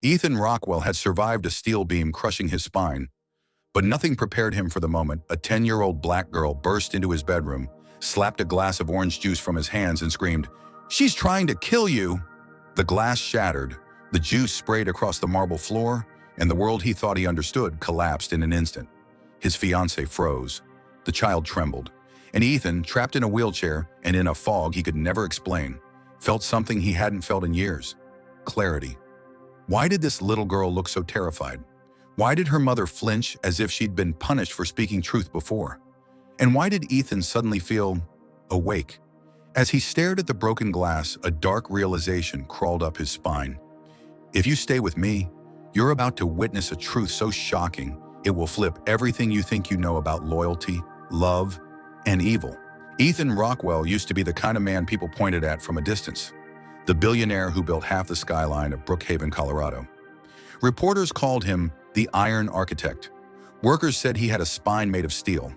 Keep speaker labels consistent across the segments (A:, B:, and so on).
A: Ethan Rockwell had survived a steel beam crushing his spine, but nothing prepared him for the moment a 10-year-old black girl burst into his bedroom, slapped a glass of orange juice from his hands and screamed, "She's trying to kill you!" The glass shattered, the juice sprayed across the marble floor, and the world he thought he understood collapsed in an instant. His fiancée froze. The child trembled, and Ethan, trapped in a wheelchair and in a fog he could never explain, felt something he hadn't felt in years: clarity. Why did this little girl look so terrified? Why did her mother flinch as if she'd been punished for speaking truth before? And why did Ethan suddenly feel awake? As he stared at the broken glass, a dark realization crawled up his spine. If you stay with me, you're about to witness a truth so shocking it will flip everything you think you know about loyalty, love, and evil. Ethan Rockwell used to be the kind of man people pointed at from a distance, the billionaire who built half the skyline of Brookhaven, Colorado. Reporters called him the Iron Architect. Workers said he had a spine made of steel.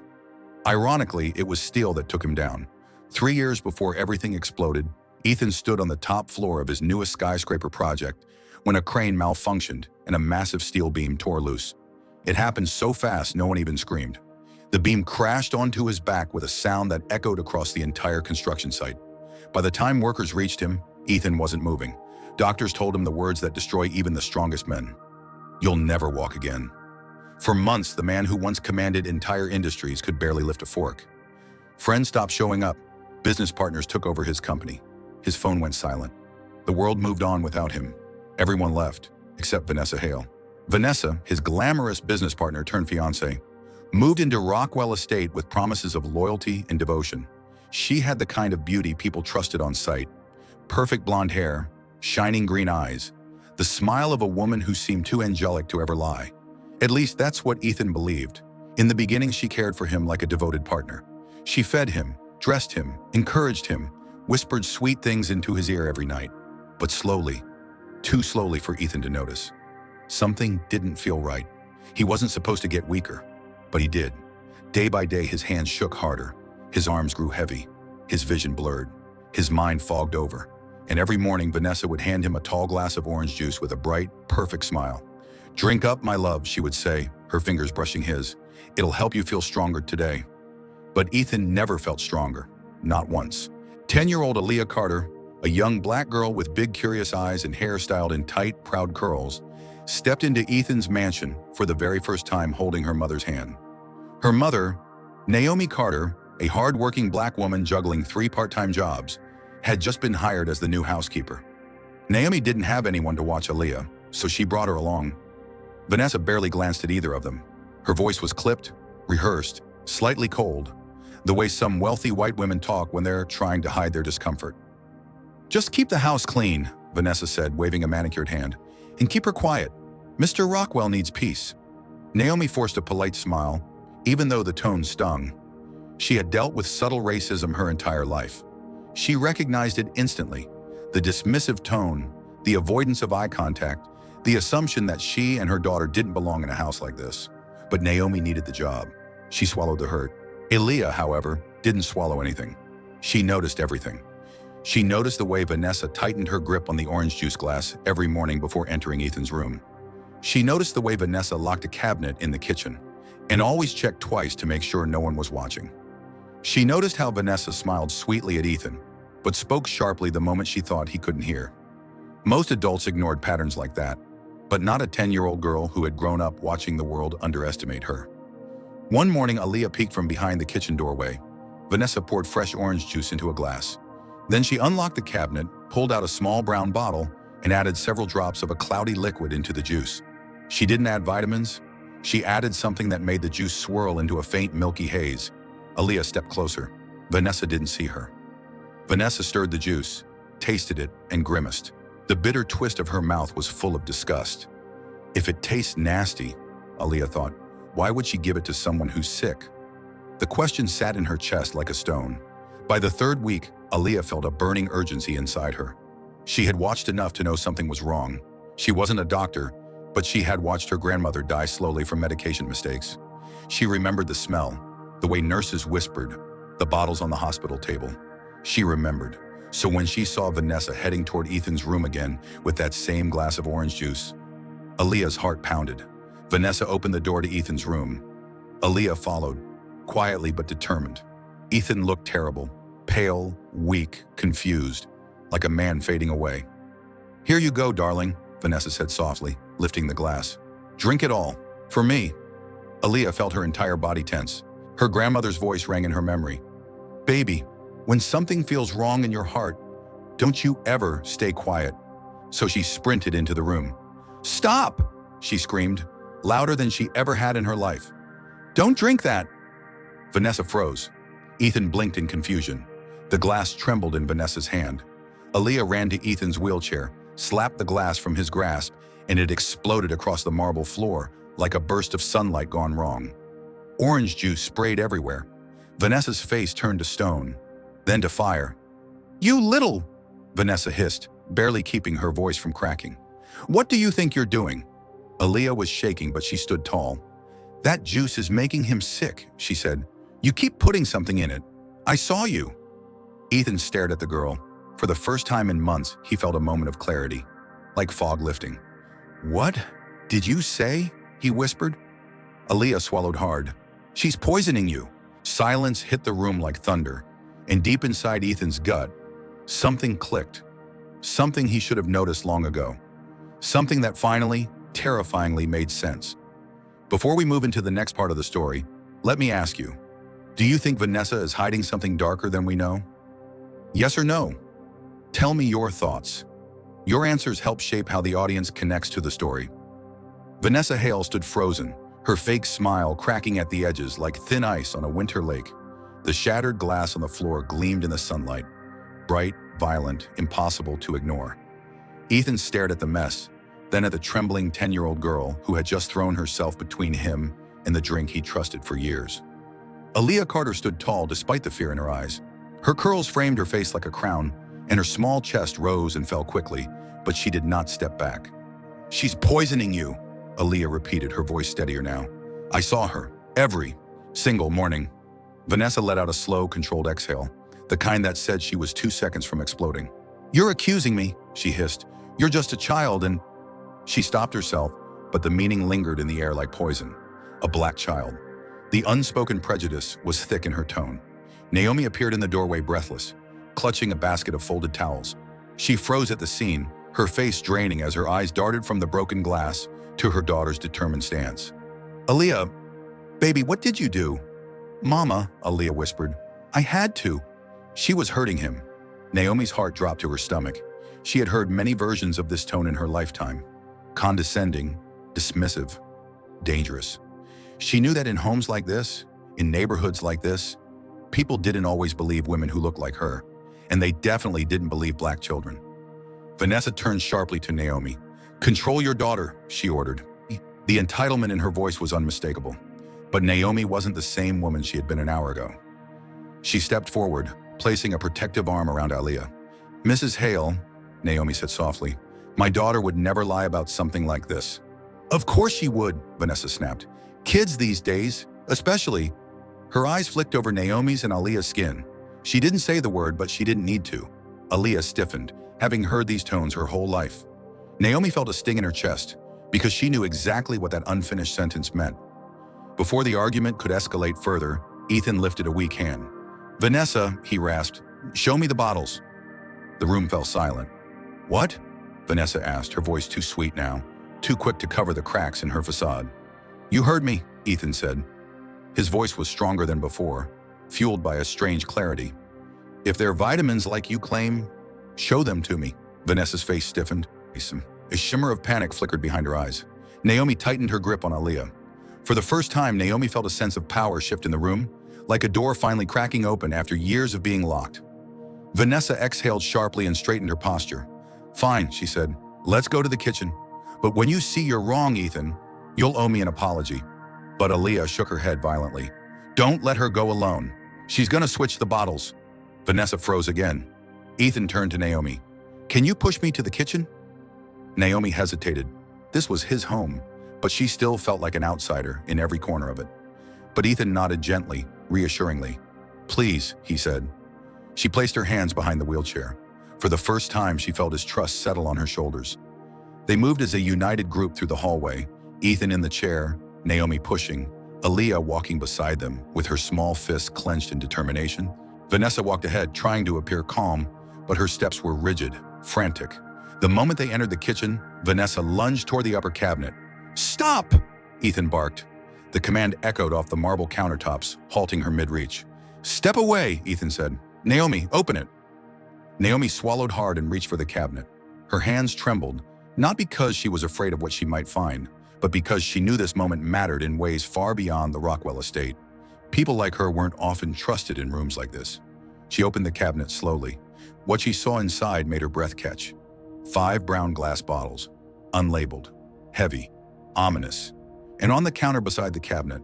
A: Ironically, it was steel that took him down. 3 years before everything exploded, Ethan stood on the top floor of his newest skyscraper project when a crane malfunctioned and a massive steel beam tore loose. It happened so fast no one even screamed. The beam crashed onto his back with a sound that echoed across the entire construction site. By the time workers reached him, Ethan wasn't moving. Doctors told him the words that destroy even the strongest men: "You'll never walk again." For months, the man who once commanded entire industries could barely lift a fork. Friends stopped showing up. Business partners took over his company. His phone went silent. The world moved on without him. Everyone left, except Vanessa Hale. Vanessa, his glamorous business partner turned fiancée, moved into Rockwell Estate with promises of loyalty and devotion. She had the kind of beauty people trusted on sight: perfect blonde hair, shining green eyes, the smile of a woman who seemed too angelic to ever lie. At least that's what Ethan believed. In the beginning, she cared for him like a devoted partner. She fed him, dressed him, encouraged him, whispered sweet things into his ear every night. But slowly, too slowly for Ethan to notice, something didn't feel right. He wasn't supposed to get weaker, but he did. Day by day, his hands shook harder. His arms grew heavy. His vision blurred. His mind fogged over. And every morning, Vanessa would hand him a tall glass of orange juice with a bright, perfect smile. "Drink up, my love," she would say, her fingers brushing his. "It'll help you feel stronger today." But Ethan never felt stronger, not once. 10-year-old Aaliyah Carter, a young black girl with big, curious eyes and hair styled in tight, proud curls, stepped into Ethan's mansion for the very first time holding her mother's hand. Her mother, Naomi Carter, a hard-working black woman juggling 3 part-time jobs, had just been hired as the new housekeeper. Naomi didn't have anyone to watch Aaliyah, so she brought her along. Vanessa barely glanced at either of them. Her voice was clipped, rehearsed, slightly cold, the way some wealthy white women talk when they're trying to hide their discomfort. "Just keep the house clean," Vanessa said, waving a manicured hand, "and keep her quiet. Mr. Rockwell needs peace." Naomi forced a polite smile, even though the tone stung. She had dealt with subtle racism her entire life. She recognized it instantly: the dismissive tone, the avoidance of eye contact, the assumption that she and her daughter didn't belong in a house like this. But Naomi needed the job. She swallowed the hurt. Aaliyah, however, didn't swallow anything. She noticed everything. She noticed the way Vanessa tightened her grip on the orange juice glass every morning before entering Ethan's room. She noticed the way Vanessa locked a cabinet in the kitchen and always checked twice to make sure no one was watching. She noticed how Vanessa smiled sweetly at Ethan, but spoke sharply the moment she thought he couldn't hear. Most adults ignored patterns like that, but not a 10-year-old girl who had grown up watching the world underestimate her. One morning, Aaliyah peeked from behind the kitchen doorway. Vanessa poured fresh orange juice into a glass. Then she unlocked the cabinet, pulled out a small brown bottle, and added several drops of a cloudy liquid into the juice. She didn't add vitamins. She added something that made the juice swirl into a faint milky haze. Aaliyah stepped closer. Vanessa didn't see her. Vanessa stirred the juice, tasted it, and grimaced. The bitter twist of her mouth was full of disgust. If it tastes nasty, Aaliyah thought, why would she give it to someone who's sick? The question sat in her chest like a stone. By the 3rd week, Aaliyah felt a burning urgency inside her. She had watched enough to know something was wrong. She wasn't a doctor, but she had watched her grandmother die slowly from medication mistakes. She remembered the smell, the way nurses whispered, the bottles on the hospital table. She remembered. So when she saw Vanessa heading toward Ethan's room again with that same glass of orange juice, Aaliyah's heart pounded. Vanessa opened the door to Ethan's room. Aaliyah followed, quietly but determined. Ethan looked terrible, pale, weak, confused, like a man fading away. "Here you go, darling," Vanessa said softly, lifting the glass. "Drink it all. For me." Aaliyah felt her entire body tense. Her grandmother's voice rang in her memory. "Baby, when something feels wrong in your heart, don't you ever stay quiet." So she sprinted into the room. "Stop!" she screamed, louder than she ever had in her life. "Don't drink that!" Vanessa froze. Ethan blinked in confusion. The glass trembled in Vanessa's hand. Aaliyah ran to Ethan's wheelchair, slapped the glass from his grasp, and it exploded across the marble floor like a burst of sunlight gone wrong. Orange juice sprayed everywhere. Vanessa's face turned to stone, then to fire. "You little," Vanessa hissed, barely keeping her voice from cracking. "What do you think you're doing?" Aaliyah was shaking, but she stood tall. "That juice is making him sick," she said. "You keep putting something in it. I saw you." Ethan stared at the girl. For the first time in months, he felt a moment of clarity, like fog lifting. "What did you say?" he whispered. Aaliyah swallowed hard. "She's poisoning you." Silence hit the room like thunder, and deep inside Ethan's gut, something clicked. Something he should have noticed long ago. Something that finally, terrifyingly made sense. Before we move into the next part of the story, let me ask you, do you think Vanessa is hiding something darker than we know? Yes or no? Tell me your thoughts. Your answers help shape how the audience connects to the story. Vanessa Hale stood frozen, her fake smile cracking at the edges like thin ice on a winter lake. The shattered glass on the floor gleamed in the sunlight, bright, violent, impossible to ignore. Ethan stared at the mess, then at the trembling 10-year-old girl who had just thrown herself between him and the drink he trusted for years. Aaliyah Carter stood tall despite the fear in her eyes. Her curls framed her face like a crown, and her small chest rose and fell quickly, but she did not step back. "She's poisoning you," Aaliyah repeated, her voice steadier now. "I saw her, every single morning." Vanessa let out a slow, controlled exhale, the kind that said she was 2 seconds from exploding. "You're accusing me," she hissed. "You're just a child and—" She stopped herself, but the meaning lingered in the air like poison. A black child. The unspoken prejudice was thick in her tone. Naomi appeared in the doorway breathless, clutching a basket of folded towels. She froze at the scene, her face draining as her eyes darted from the broken glass to her daughter's determined stance. "Aaliyah, baby, what did you do?" "Mama," Aaliyah whispered. "I had to." She was hurting him. Naomi's heart dropped to her stomach. She had heard many versions of this tone in her lifetime. Condescending, dismissive, dangerous. She knew that in homes like this, in neighborhoods like this, people didn't always believe women who looked like her, and they definitely didn't believe black children. Vanessa turned sharply to Naomi. "Control your daughter," she ordered. The entitlement in her voice was unmistakable, but Naomi wasn't the same woman she had been an hour ago. She stepped forward, placing a protective arm around Aaliyah. "Mrs. Hale," Naomi said softly, "my daughter would never lie about something like this." "Of course she would," Vanessa snapped. "Kids these days, especially." Her eyes flicked over Naomi's and Aaliyah's skin. She didn't say the word, but she didn't need to. Aaliyah stiffened, having heard these tones her whole life. Naomi felt a sting in her chest, because she knew exactly what that unfinished sentence meant. Before the argument could escalate further, Ethan lifted a weak hand. "Vanessa," he rasped, "show me the bottles." The room fell silent. "What?" Vanessa asked, her voice too sweet now, too quick to cover the cracks in her facade. "You heard me," Ethan said. His voice was stronger than before, fueled by a strange clarity. "If they're vitamins like you claim, show them to me." Vanessa's face stiffened. A shimmer of panic flickered behind her eyes. Naomi tightened her grip on Aaliyah. For the first time, Naomi felt a sense of power shift in the room, like a door finally cracking open after years of being locked. Vanessa exhaled sharply and straightened her posture. "Fine," she said. "Let's go to the kitchen. But when you see you're wrong, Ethan, you'll owe me an apology." But Aaliyah shook her head violently. "Don't let her go alone. She's gonna switch the bottles." Vanessa froze again. Ethan turned to Naomi. "Can you push me to the kitchen?" Naomi hesitated. This was his home, but she still felt like an outsider in every corner of it. But Ethan nodded gently, reassuringly. "Please," he said. She placed her hands behind the wheelchair. For the first time, she felt his trust settle on her shoulders. They moved as a united group through the hallway, Ethan in the chair, Naomi pushing, Aaliyah walking beside them with her small fists clenched in determination. Vanessa walked ahead, trying to appear calm, but her steps were rigid, frantic. The moment they entered the kitchen, Vanessa lunged toward the upper cabinet. "Stop!" Ethan barked. The command echoed off the marble countertops, halting her mid-reach. "Step away," Ethan said. "Naomi, open it." Naomi swallowed hard and reached for the cabinet. Her hands trembled, not because she was afraid of what she might find, but because she knew this moment mattered in ways far beyond the Rockwell estate. People like her weren't often trusted in rooms like this. She opened the cabinet slowly. What she saw inside made her breath catch. 5 brown glass bottles, unlabeled, heavy, ominous. And on the counter beside the cabinet,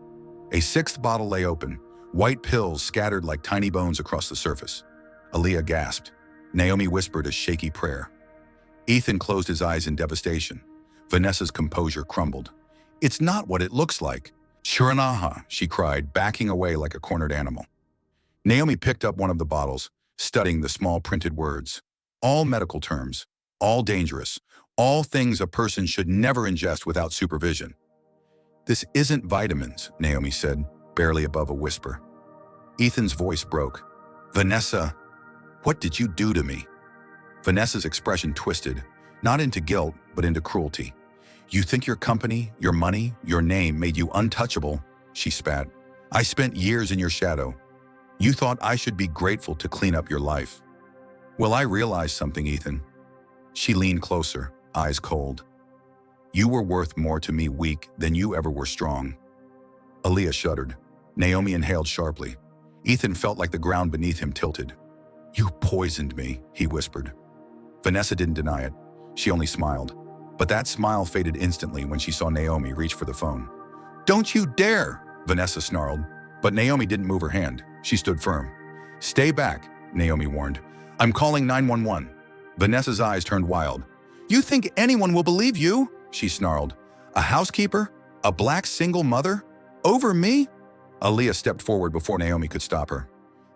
A: a 6th bottle lay open, white pills scattered like tiny bones across the surface. Aaliyah gasped. Naomi whispered a shaky prayer. Ethan closed his eyes in devastation. Vanessa's composure crumbled. "It's not what it looks like." "Shuranaha," she cried, backing away like a cornered animal. Naomi picked up one of the bottles, studying the small printed words. All medical terms, all dangerous, all things a person should never ingest without supervision. "This isn't vitamins," Naomi said, barely above a whisper. Ethan's voice broke. "Vanessa, what did you do to me?" Vanessa's expression twisted, not into guilt, but into cruelty. "You think your company, your money, your name made you untouchable?" she spat. "I spent years in your shadow. You thought I should be grateful to clean up your life." "Well, I realized something, Ethan." She leaned closer, eyes cold. "You were worth more to me weak than you ever were strong." Aaliyah shuddered. Naomi inhaled sharply. Ethan felt like the ground beneath him tilted. "You poisoned me," he whispered. Vanessa didn't deny it. She only smiled. But that smile faded instantly when she saw Naomi reach for the phone. "Don't you dare!" Vanessa snarled. But Naomi didn't move her hand. She stood firm. "Stay back," Naomi warned. "I'm calling 911. Vanessa's eyes turned wild. "You think anyone will believe you?" she snarled. "A housekeeper? A black single mother? Over me?" Aaliyah stepped forward before Naomi could stop her.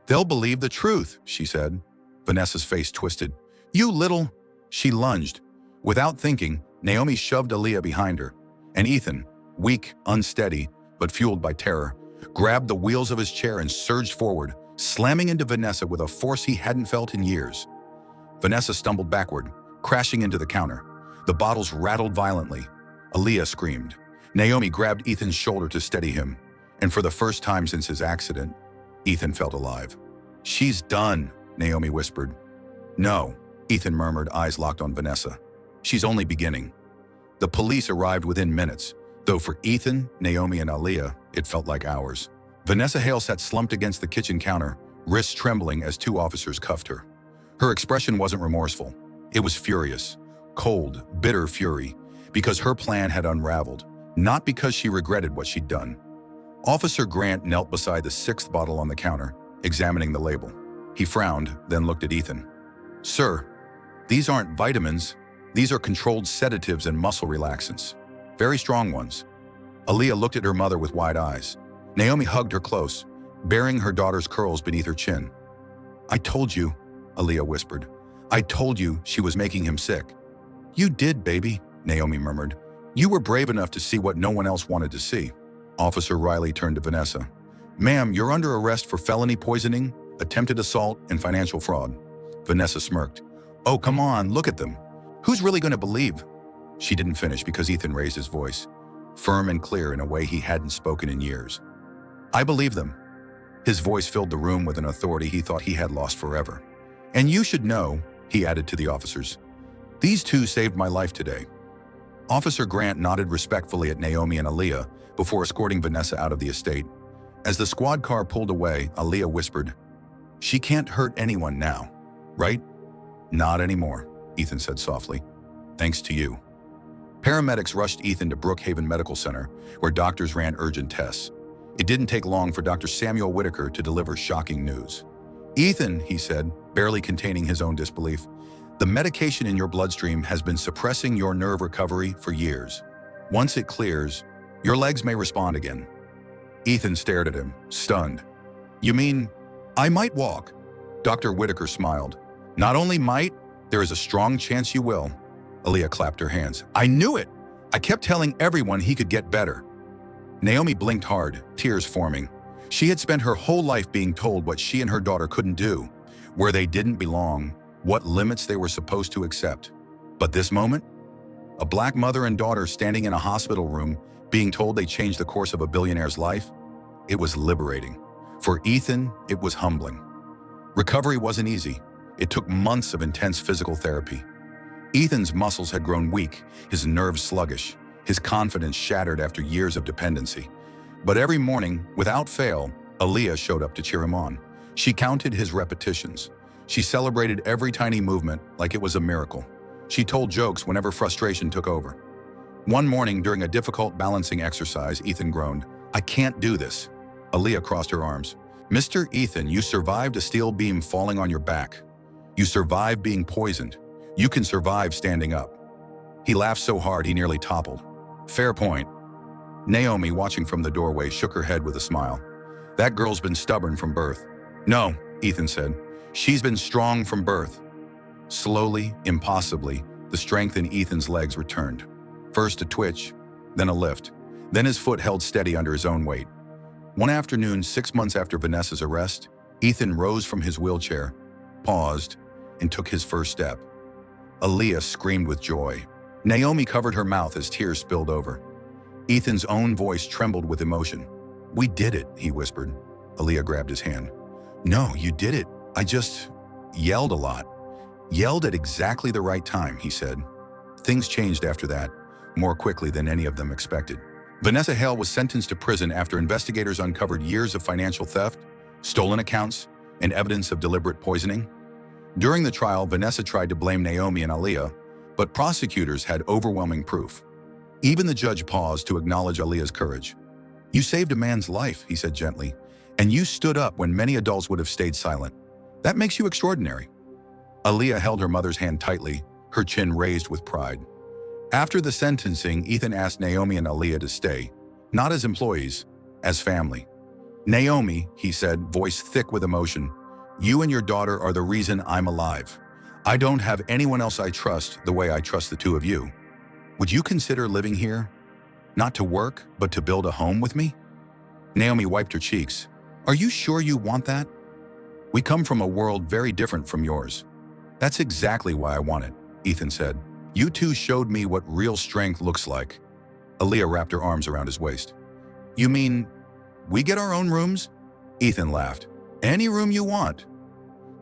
A: "They'll believe the truth," she said. Vanessa's face twisted. "You little—" She lunged. Without thinking, Naomi shoved Aaliyah behind her, and Ethan, weak, unsteady, but fueled by terror, grabbed the wheels of his chair and surged forward, slamming into Vanessa with a force he hadn't felt in years. Vanessa stumbled backward, crashing into the counter. The bottles rattled violently. Aaliyah screamed. Naomi grabbed Ethan's shoulder to steady him, and for the first time since his accident, Ethan felt alive. "She's done," Naomi whispered. "No," Ethan murmured, eyes locked on Vanessa. "She's only beginning." The police arrived within minutes, though for Ethan, Naomi, and Aaliyah, it felt like hours. Vanessa Hale sat slumped against the kitchen counter, wrists trembling as 2 officers cuffed her. Her expression wasn't remorseful. It was furious, cold, bitter fury, because her plan had unraveled, not because she regretted what she'd done. Officer Grant knelt beside the 6th bottle on the counter, examining the label. He frowned, then looked at Ethan. "Sir, these aren't vitamins. These are controlled sedatives and muscle relaxants. Very strong ones." Aaliyah looked at her mother with wide eyes. Naomi hugged her close, burying her daughter's curls beneath her chin. "I told you," Aaliyah whispered. "I told you she was making him sick." "You did, baby," Naomi murmured. "You were brave enough to see what no one else wanted to see." Officer Riley turned to Vanessa. "Ma'am, you're under arrest for felony poisoning, attempted assault, and financial fraud." Vanessa smirked. "Oh, come on, look at them. Who's really going to believe?" She didn't finish because Ethan raised his voice, firm and clear in a way he hadn't spoken in years. "I believe them." His voice filled the room with an authority he thought he had lost forever. "And you should know," he added to the officers, "these 2 saved my life today." Officer Grant nodded respectfully at Naomi and Aaliyah before escorting Vanessa out of the estate. As the squad car pulled away, Aaliyah whispered, "She can't hurt anyone now, right?" "Not anymore," Ethan said softly. "Thanks to you." Paramedics rushed Ethan to Brookhaven Medical Center, where doctors ran urgent tests. It didn't take long for Dr. Samuel Whitaker to deliver shocking news. "Ethan," he said, barely containing his own disbelief, "the medication in your bloodstream has been suppressing your nerve recovery for years. Once it clears, your legs may respond again." Ethan stared at him, stunned. "You mean, I might walk?" Dr. Whitaker smiled. "Not only might, there is a strong chance you will." Aaliyah clapped her hands. I knew it! I kept telling everyone he could get better. Naomi blinked hard, tears forming. She had spent her whole life being told what she and her daughter couldn't do, where they didn't belong, what limits they were supposed to accept. But this moment? A black mother and daughter standing in a hospital room, being told they changed the course of a billionaire's life? It was liberating. For Ethan, it was humbling. Recovery wasn't easy. It took months of intense physical therapy. Ethan's muscles had grown weak, his nerves sluggish, his confidence shattered after years of dependency. But every morning, without fail, Aaliyah showed up to cheer him on. She counted his repetitions. She celebrated every tiny movement like it was a miracle. She told jokes whenever frustration took over. One morning, during a difficult balancing exercise, Ethan groaned, I can't do this. Aaliyah crossed her arms. Mr. Ethan, you survived a steel beam falling on your back. You survived being poisoned. You can survive standing up. He laughed so hard he nearly toppled. Fair point. Naomi, watching from the doorway, shook her head with a smile. That girl's been stubborn from birth. No, Ethan said. She's been strong from birth. Slowly, impossibly, the strength in Ethan's legs returned. First a twitch, then a lift. Then his foot held steady under his own weight. One afternoon, 6 months after Vanessa's arrest, Ethan rose from his wheelchair, paused, and took his first step. Aaliyah screamed with joy. Naomi covered her mouth as tears spilled over. Ethan's own voice trembled with emotion. We did it, he whispered. Aaliyah grabbed his hand. No, you did it. I just yelled a lot. Yelled at exactly the right time, he said. Things changed after that, more quickly than any of them expected. Vanessa Hale was sentenced to prison after investigators uncovered years of financial theft, stolen accounts, and evidence of deliberate poisoning. During the trial, Vanessa tried to blame Naomi and Aaliyah, but prosecutors had overwhelming proof. Even the judge paused to acknowledge Aaliyah's courage. You saved a man's life, he said gently, and you stood up when many adults would have stayed silent. That makes you extraordinary. Aaliyah held her mother's hand tightly, her chin raised with pride. After the sentencing, Ethan asked Naomi and Aaliyah to stay, not as employees, as family. Naomi, he said, voice thick with emotion, you and your daughter are the reason I'm alive. I don't have anyone else I trust the way I trust the two of you. Would you consider living here? Not to work, but to build a home with me? Naomi wiped her cheeks. Are you sure you want that? We come from a world very different from yours. That's exactly why I want it, Ethan said. You two showed me what real strength looks like. Aaliyah wrapped her arms around his waist. You mean, we get our own rooms? Ethan laughed. Any room you want.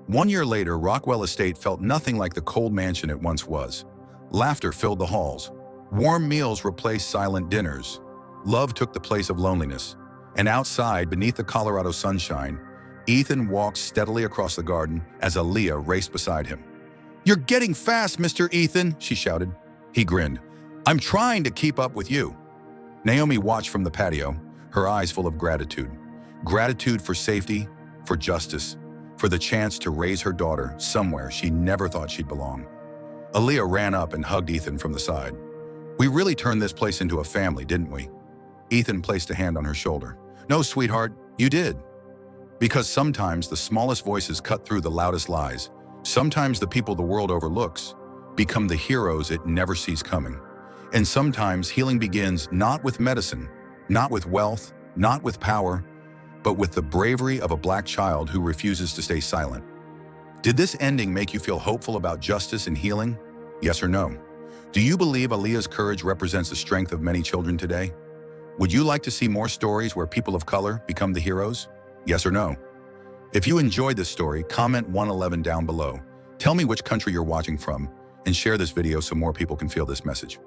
A: 1 year later, Rockwell Estate felt nothing like the cold mansion it once was. Laughter filled the halls. Warm meals replaced silent dinners. Love took the place of loneliness. And outside, beneath the Colorado sunshine, Ethan walked steadily across the garden as Aaliyah raced beside him. You're getting fast, Mr. Ethan, she shouted. He grinned. I'm trying to keep up with you. Naomi watched from the patio, her eyes full of gratitude. Gratitude for safety, for justice, for the chance to raise her daughter somewhere she never thought she'd belong. Aaliyah ran up and hugged Ethan from the side. We really turned this place into a family, didn't we? Ethan placed a hand on her shoulder. No, sweetheart, you did. Because sometimes the smallest voices cut through the loudest lies. Sometimes the people the world overlooks become the heroes it never sees coming. And sometimes healing begins not with medicine, not with wealth, not with power, but with the bravery of a black child who refuses to stay silent. Did this ending make you feel hopeful about justice and healing? Yes or no? Do you believe Aaliyah's courage represents the strength of many children today? Would you like to see more stories where people of color become the heroes? Yes or no? If you enjoyed this story, comment 111 down below. Tell me which country you're watching from, and share this video so more people can feel this message.